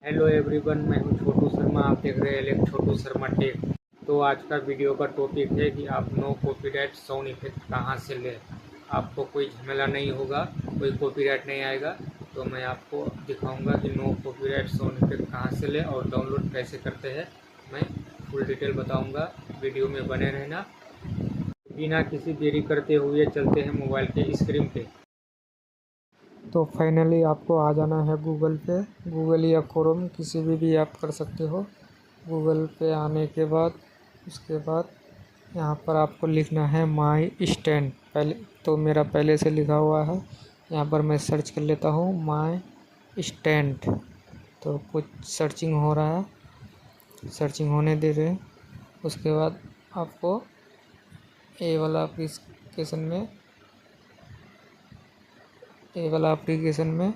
Hello everyone, मैं हूं छोटू शर्मा। आप देख रहे हैं एक छोटू शर्मा टेक। तो आज का वीडियो का टॉपिक है कि आप नो कॉपीराइट साउंड इफेक्ट कहां से लें। आपको कोई झमेला नहीं होगा, कोई कॉपीराइट नहीं आएगा। तो मैं आपको दिखाऊंगा कि नो कॉपीराइट साउंड इफेक्ट कहां से लें और डाउनलोड कैसे करते हैं। मैं फुल डिटेल बताऊँगा, वीडियो में बने रहना। बिना किसी देरी करते हुए चलते हैं मोबाइल के स्क्रीन पे। तो फाइनली आपको आ जाना है गूगल पे। गूगल या क्रोम किसी भी आप कर सकते हो। गूगल पे आने के बाद उसके बाद यहाँ पर आपको लिखना है माई स्टैंड। पहले तो मेरा पहले से लिखा हुआ है, यहाँ पर मैं सर्च कर लेता हूँ माई स्टैंड। तो कुछ सर्चिंग हो रहा है, सर्चिंग होने दे रहे हैं। उसके बाद आपको ये वाला एप्लीकेशन में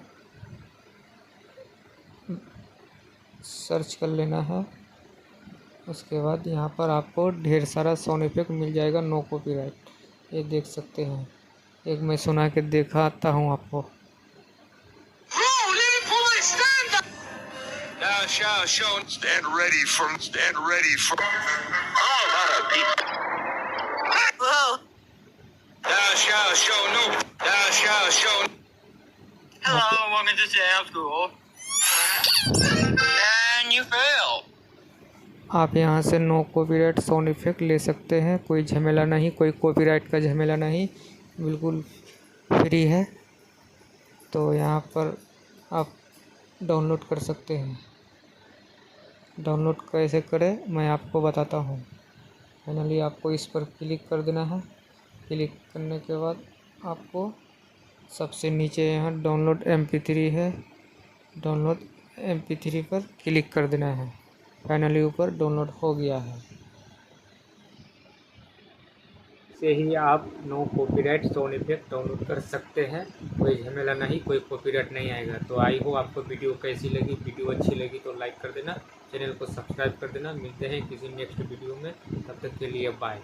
सर्च कर लेना है। उसके बाद यहाँ पर आपको ढेर सारा साउंड इफेक्ट मिल जाएगा नो कॉपीराइट। ये देख सकते हैं, एक मैं सुना के दिखाता हूँ आपको। Hello, welcome to Sam School. And you failed. आप यहाँ से नो कॉपीराइट साउंड इफेक्ट ले सकते हैं। कोई झमेला नहीं, कोई कॉपीराइट का झमेला नहीं, बिल्कुल फ्री है। तो यहाँ पर आप डाउनलोड कर सकते हैं। डाउनलोड कैसे करें मैं आपको बताता हूँ। फाइनली आपको इस पर क्लिक कर देना है। क्लिक करने के बाद आपको सबसे नीचे यहाँ डाउनलोड MP3 है, डाउनलोड MP3 पर क्लिक कर देना है। फाइनली ऊपर डाउनलोड हो गया है। से ही आप no copyright sound effect download कर सकते हैं। कोई झमेला नहीं, कोई कॉपीराइट नहीं आएगा। तो आई हो आपको वीडियो कैसी लगी। वीडियो अच्छी लगी तो लाइक कर देना, चैनल को सब्सक्राइब कर देना। मिलते हैं किसी नेक्स्ट वीडियो में, तब तक के लिए बाय।